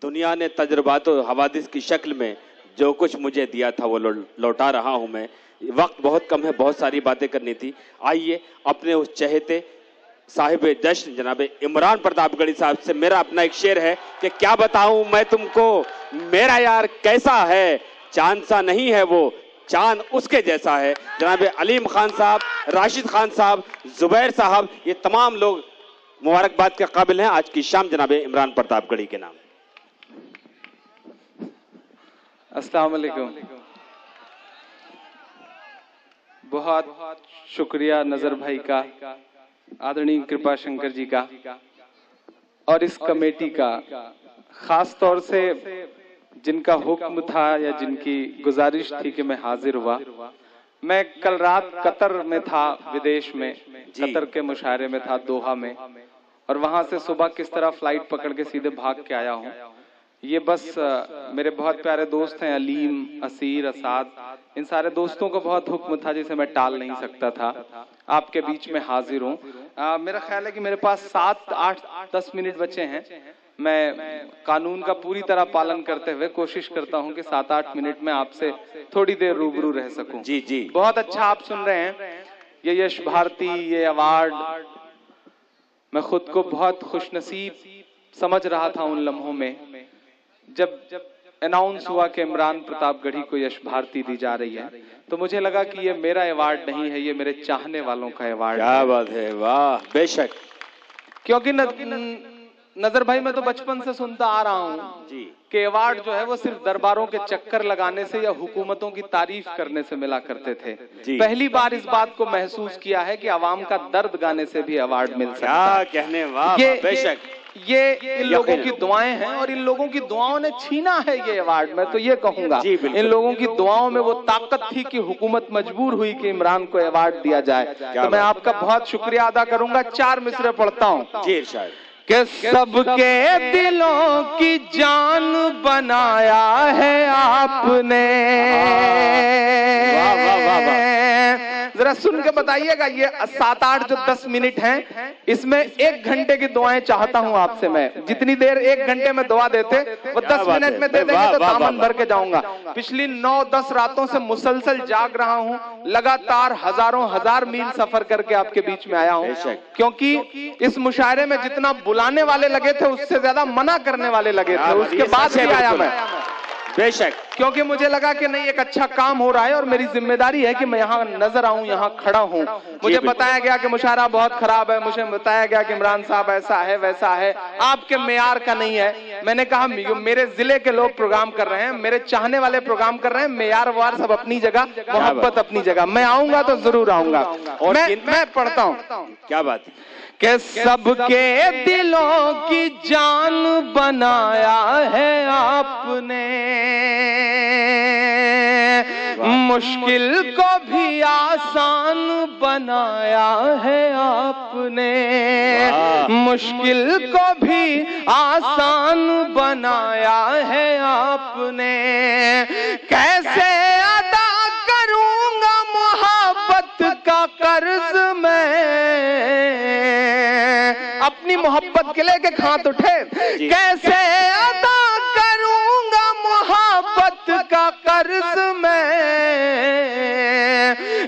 दुनिया ने तजुर्बात और हवादिस की शक्ल में जो कुछ मुझे दिया था वो लौटा रहा हूं मैं। वक्त बहुत कम है, बहुत सारी बातें करनी थी। आइए अपने उस चहेते साहिब जश्न जनाब इमरान प्रतापगढ़ी साहब से मेरा अपना एक शेर है कि क्या बताऊं मैं तुमको, मेरा यार कैसा है, चांद सा नहीं है वो, चांद उसके जैसा है। जनाब अलीम खान साहब, राशिद खान साहब, जुबैर साहब, ये तमाम लोग मुबारकबाद के काबिल हैं आज की शाम जनाब इमरान प्रतापगढ़ी के नाम। अस्सलाम वालेकुम। बहुत शुक्रिया नजर भाई का, आदरणीय कृपा शंकर जी का और इस कमेटी का, खास तौर से जिनका हुक्म था या जिनकी गुजारिश थी कि मैं हाजिर हुआ। मैं कल रात कतर में था, विदेश में, कतर के मुशायरे में था, दोहा में, और वहां से सुबह किस तरह फ्लाइट पकड़ के सीधे भाग के आया हूँ। ये बस मेरे बहुत प्यारे दोस्त हैं, अलीम, असीर, असाद, इन सारे दोस्तों को बहुत हुक्म था जिसे मैं टाल नहीं सकता था। आपके बीच में हाजिर हूँ। मेरा ख्याल है कि मेरे पास 7, 8, 10 मिनट बचे हैं। मैं कानून का पूरी तरह पालन करते हुए कोशिश करता हूं कि 7-8 मिनट में आपसे थोड़ी देर रूबरू रह सकूं। जी जी, बहुत अच्छा आप सुन रहे हैं। ये यश भारती, ये अवार्ड, मैं खुद को बहुत खुशनसीब समझ रहा था उन लम्हों में जब अनाउंस हुआ कि इमरान प्रतापगढ़ी को यश भारती दी जा रही है। तो मुझे लगा कि ये मेरा अवार्ड नहीं है, ये मेरे चाहने वालों का अवार्ड है। क्या बात है, वाह, बेशक। क्योंकि नजर भाई मैं तो बचपन से सुनता आ रहा हूँ जी कि अवार्ड जो है वो सिर्फ दरबारों के चक्कर लगाने से या हुकूमतों की तारीफ करने से मिला करते थे। पहली बार इस बात को महसूस किया है कि आवाम का दर्द गाने से भी अवार्ड मिल सकता है। क्या कहने, वाह, बेशक। ये इन लोगों की दुआएं हैं और इन लोगों की दुआओं ने छीना है ये अवार्ड। मैं तो ये कहूंगा इन लोगों की दुआओं में वो ताकत थी कि हुकूमत मजबूर हुई कि इमरान को अवार्ड दिया जाए। तो मैं आपका बहुत शुक्रिया अदा करूंगा। 4 मिसरे पढ़ता हूँ जी इरशाद। कि सबके दिलों की जान बनाया है आपने। वाह वाह वाह वाह। जरा सुन के बताइएगा, ये 7-8 जो 10 मिनट हैं, इसमें 1 घंटे की दुआएं चाहता हूं आपसे। मैं जितनी देर 1 घंटे में दुआ देते वो 10 मिनट में दे देंगे तो दामन भर के जाऊंगा। पिछली 9-10 रातों से मुसलसल जाग रहा हूं, लगातार हजारों हजार मील सफर करके आपके बीच में आया हूं, क्योंकि इस मुशायरे में जितना बुलाने वाले लगे थे उससे ज्यादा मना करने वाले लगे थे। उसके बाद भी आया मैं, बेशक, क्योंकि मुझे लगा कि नहीं, एक अच्छा काम हो रहा है और मेरी जिम्मेदारी है कि मैं यहाँ नजर आऊं, यहाँ खड़ा हूँ। मुझे बताया गया कि मुशायरा बहुत खराब है, मुझे बताया गया कि इमरान साहब ऐसा है वैसा है, आपके मेयार का नहीं है। मैंने कहा मेरे जिले के लोग प्रोग्राम कर रहे हैं, मेरे चाहने वाले प्रोग्राम कर रहे हैं, मेयार वार सब अपनी जगह, मोहब्बत अपनी जगह। मैं आऊंगा तो जरूर आऊंगा। मैं पढ़ता हूँ। क्या बात कि सबके दिलों की जान बनाया है आपने, मुश्किल को भी आसान बनाया है आपने, मुश्किल को भी आसान बनाया है आपने। कैसे अदा करूंगा मोहब्बत का कर्ज मैं, अपनी मोहब्बत के लेके हाथ उठे। कैसे अदा करूंगा मोहब्बत का कर्ज मैं,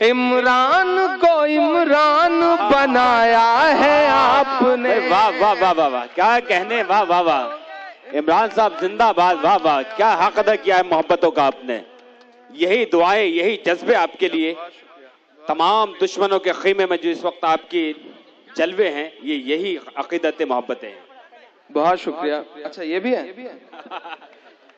इमरान को इमरान बनाया है आपने। वाह वाह वाह वाह वाह, क्या कहने, वाह वाह वाह। इमरान साहब जिंदाबाद, वाह वाह, क्या हक अदा किया है मोहब्बतों का आपने। यही दुआएं, यही जज्बे आपके लिए। तमाम दुश्मनों के खीमे में जो इस वक्त आपकी जलवे हैं, ये यही अकीदत मोहब्बतें हैं। बहुत शुक्रिया। अच्छा ये भी है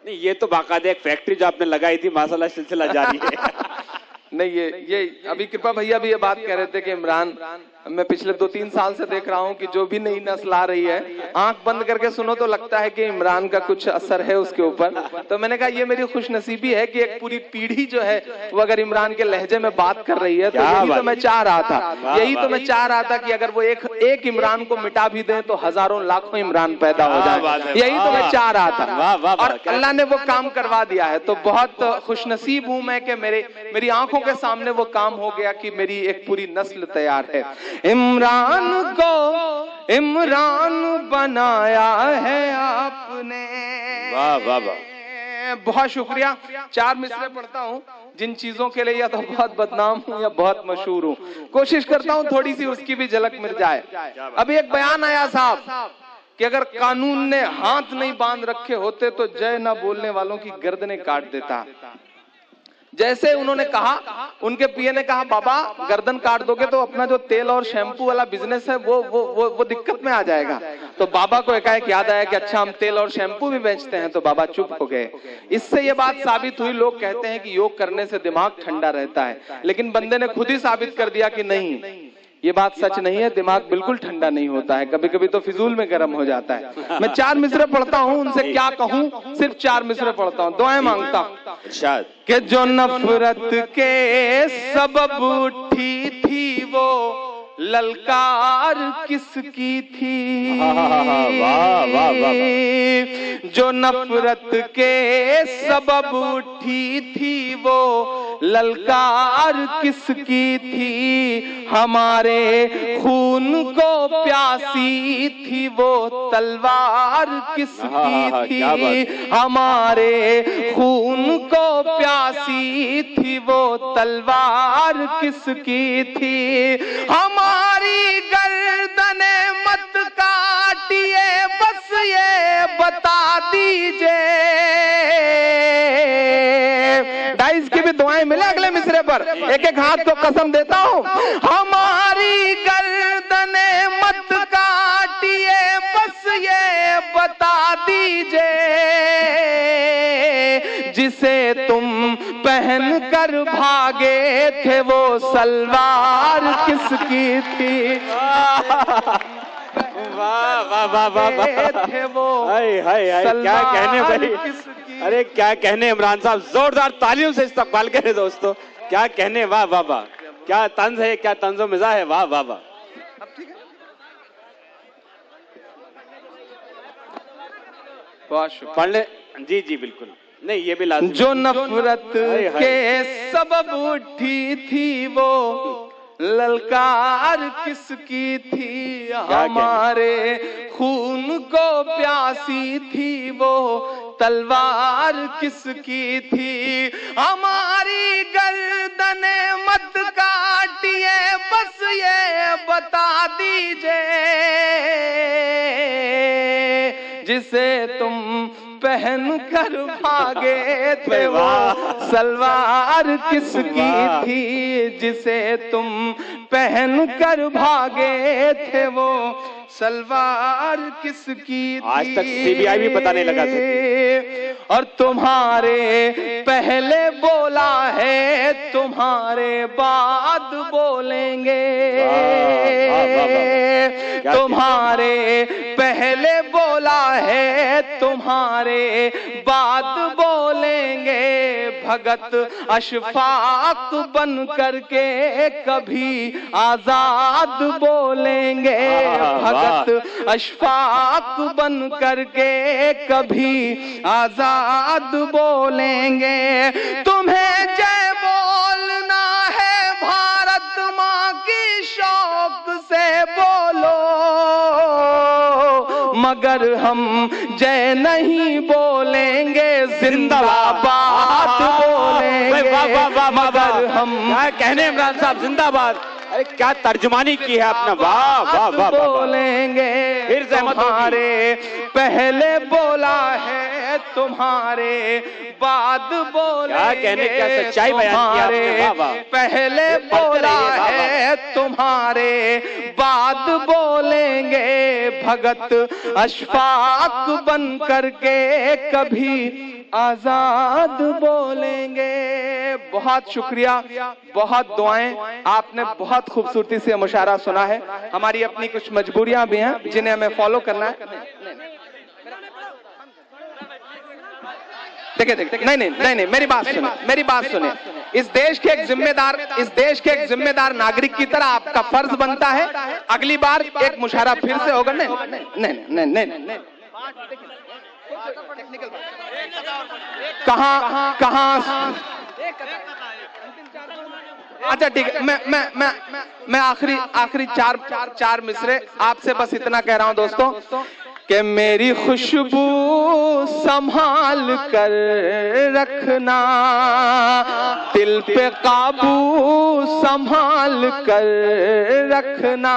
नहीं, ये तो बाकायदा एक फैक्ट्री जो आपने लगाई थी, माशाल्लाह सिलसिला जारी है। नहीं, ये अभी कृपा भैया भी ये बात कह रहे थे कि इमरान, मैं पिछले 2-3 साल से देख रहा हूँ कि जो भी नई नस्ल आ रही है, आंख बंद करके सुनो तो लगता है कि इमरान का कुछ असर है उसके ऊपर। तो मैंने कहा ये मेरी खुशनसीबी है कि एक पूरी पीढ़ी जो है वो अगर इमरान के लहजे में बात कर रही है। तो यही तो मैं चाह रहा था, यही तो मैं चाह रहा था कि अगर वो एक इमरान को मिटा भी दें तो हजारों लाखों इमरान पैदा हो जाए। यही तो मैं चाह रहा था और अल्लाह ने वो काम करवा दिया है। तो बहुत खुशनसीब हूं मैं कि मेरी आंखों के सामने वो काम हो गया कि मेरी एक पूरी नस्ल तैयार है। इमरान को इमरान बनाया है आपने। वाह वाह वाह, बहुत शुक्रिया। 4 मिसरे पढ़ता हूँ जिन चीजों के लिए या तो बहुत बदनाम हूँ या बहुत मशहूर हूँ, कोशिश करता हूँ थोड़ी सी उसकी भी झलक मिल जाए। अभी एक बयान आया साहब कि अगर कानून ने हाथ नहीं बांध रखे होते तो जय ना बोलने वालों की गर्दनें काट देता। जैसे उन्होंने कहा, उनके पीए ने कहा बाबा गर्दन काट दोगे तो अपना जो तेल और शैम्पू वाला बिजनेस है वो दिक्कत में आ जाएगा। तो बाबा को एकाएक याद आया कि अच्छा हम तेल और शैम्पू भी बेचते हैं, तो बाबा चुप हो गए। इससे ये बात साबित हुई, लोग कहते हैं कि योग करने से दिमाग ठंडा रहता है, लेकिन बंदे ने खुद ही साबित कर दिया कि नहीं, ये बात सच नहीं है, दिमाग बिल्कुल ठंडा नहीं होता है, कभी कभी तो फिजूल में गर्म हो जाता है। मैं 4 मिसरे पढ़ता हूँ, उनसे क्या कहूँ, सिर्फ 4 मिसरे पढ़ता हूँ, दुआएं मांगता हूँ कि जो नफरत के सबब उठी थी वो ललकार किसकी थी, जो नफरत के सबब उठी थी वो ललकार किसकी थी, हमारे खून को प्यासी थी वो तलवार किसकी थी, हमारे खून को प्यासी थी वो तलवार किसकी थी, हमारी गर्दने मत काटिए बस ये बता दीजिए। डाइस की भी दुआएं मिले अगले मिसरे पर, एक एक हाथ को कसम देता हूं, हमारी गर्दने मत काटिए बस ये बता दीजिए, जिसे तुम पहन कर भागे थे वो सलवार किसकी थी। वाह वाह वाह वाह वाह, हाय हाय हाय, क्या कहने भाई, अरे क्या कहने इमरान साहब, जोरदार तालियों से इस्तकबाल करें दोस्तों, क्या कहने, वाह वाह वाह, क्या तंज है, क्या तंजो मिजाज है, वाह वाह वाह। पढ़ ले जी जी बिल्कुल, नहीं ये भी लाजमी। जो नफरत के सबब उठी थी वो ललकार किसकी थी, हमारे खून को प्यासी थी वो तलवार किसकी थी, हमारी गर्दने मत काटिए बस ये बता दीजिए, जिसे तुम पहन कर भागे थे वो सलवार किसकी थी, जिसे तुम पहन कर भागे थे वो सलवार किसकी थी। आज तक सीबीआई भी पता नहीं लगा सकती। और तुम्हारे पहले बोला है तुम्हारे बाद बोलेंगे, तुम्हारे पहले बोला है तुम्हारे बाद बोलेंगे, भगत अशफाक बन करके कभी आजाद बोलेंगे, भगत अशफाक बन करके कभी आजाद बोलेंगे, तुम्हें जय बोलना है भारत माँ की शौक से बोलो, मगर हम जय नहीं बोलेंगे जिंदाबाद बोलेंगे, मगर हम क्या कहने इमरान साहब, जिंदाबाद, अरे क्या तर्जुमानी की है आपने, वाह वाह वाह, बोलेंगे, फिर तुम्हारे पहले बोला है तुम्हारे बाद बोलेंगे, क्या कहने, क्या सच्चाई बयान की आपने, वाह वाह, पहले बोला है तुम्हारे बाद बोलेंगे, भगत अशफाक बन करके कभी आजाद बोलेंगे। बहुत शुक्रिया, बहुत दुआएं, आपने बहुत खूबसूरती से मुशायरा सुना है। हमारी अपनी कुछ मजबूरियां भी हैं जिन्हें हमें फॉलो करना है। देखिए नहीं, मेरी बात सुने, इस देश के एक जिम्मेदार नागरिक की तरह आपका फर्ज बनता है, अगली बार एक मुशायरा फिर से होगा। नहीं, कहाँ अच्छा ठीक है, मैं आखिरी चार मिसरे आपसे बस इतना कह रहा हूं दोस्तों कि मेरी खुशबू संभाल कर रखना, दिल पे काबू संभाल कर रखना,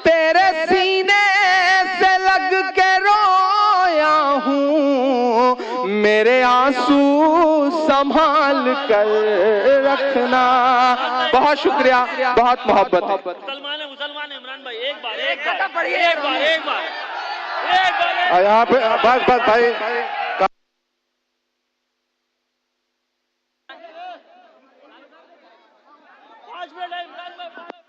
तेरे सीने से लग के रोया हूँ, मेरे आंसू संभाल कर रखना। बहुत शुक्रिया, बहुत मोहब्बत। मुसलमान है इमरान भाई, एक बार यहाँ पे बस भाई 5 मिनट है इमरान भाई।